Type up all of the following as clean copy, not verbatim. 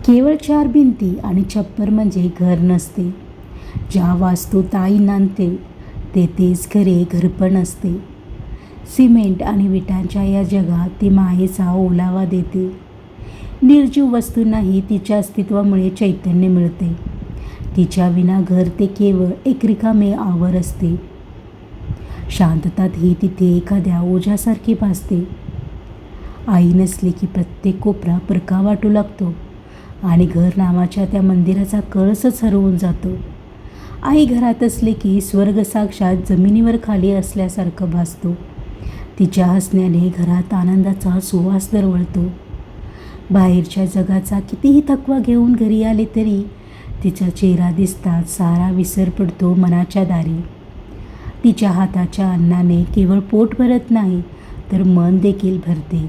केवळ 4 भिंती आणि छप्पर म्हणजे घर नसते. ज्या वास्तूत आई नांदते तेथेच खरे घरपण असते. सिमेंट आणि विटांच्या या जगात ती मायेचा ओलावा देते. निर्जीव वस्तूंनाही तिच्या अस्तित्वामुळे चैतन्य मिळते. तिच्या विना घर ते केवळ एक रिकामे आवर असते. शांततातही तिथे एखाद्या ओझ्यासारखी भासते. आई नसली की प्रत्येक कोपरा परका वाटू लागतो आणि घर नावाच्या त्या मंदिराचा कळसच हरवून जातो. आई घरात असली की स्वर्ग साक्षात जमिनीवर खाली असल्यासारखं भासतो. तिच्या हसण्याने घरात आनंदाचा सुवास दरवळतो. बाहेरच्या जगाचा कितीही थकवा घेऊन घरी आले तरी तिचा चेहरा दिसताच सारा विसर पडतो मनाच्या दारी. तिच्या हाताच्या अन्नाने केवळ पोट भरत नाही तर मन देखील भरते.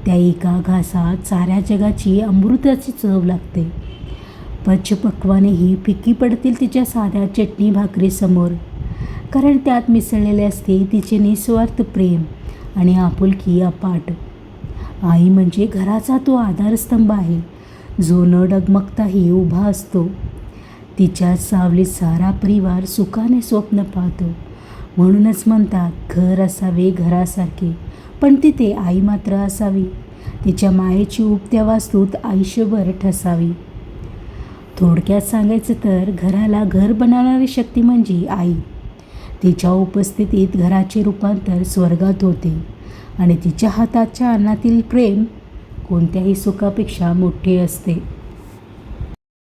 त्या एका घासात साऱ्या जगाची अमृताची चव लागते. पंचपक्वानेही फिक्की पडतील तिच्या साध्या चटणी भाकरीसमोर, कारण त्यात मिसळलेले असते तिचे निस्वार्थ प्रेम आणि आपुलकी अपाट. आई म्हणजे घराचा तो आधारस्तंभ आहे जो न डगमगताही उभा असतो. तिच्या सावलीत सारा परिवार सुखाने स्वप्न पाहतो. म्हणूनच म्हणतात घर असावे घरासारखे, पण तिथे आई मात्र असावी. तिच्या मायेची ऊब त्या वास्तूत आयुष्यभर ठसावी. थोडक्यात सांगायचं तर घराला घर बनवणारी शक्ती म्हणजे आई. तिच्या उपस्थितीत घराचे रूपांतर स्वर्गात होते आणि तिच्या हाताच्या अन्नातील प्रेम कोणत्याही सुखापेक्षा मोठे असते.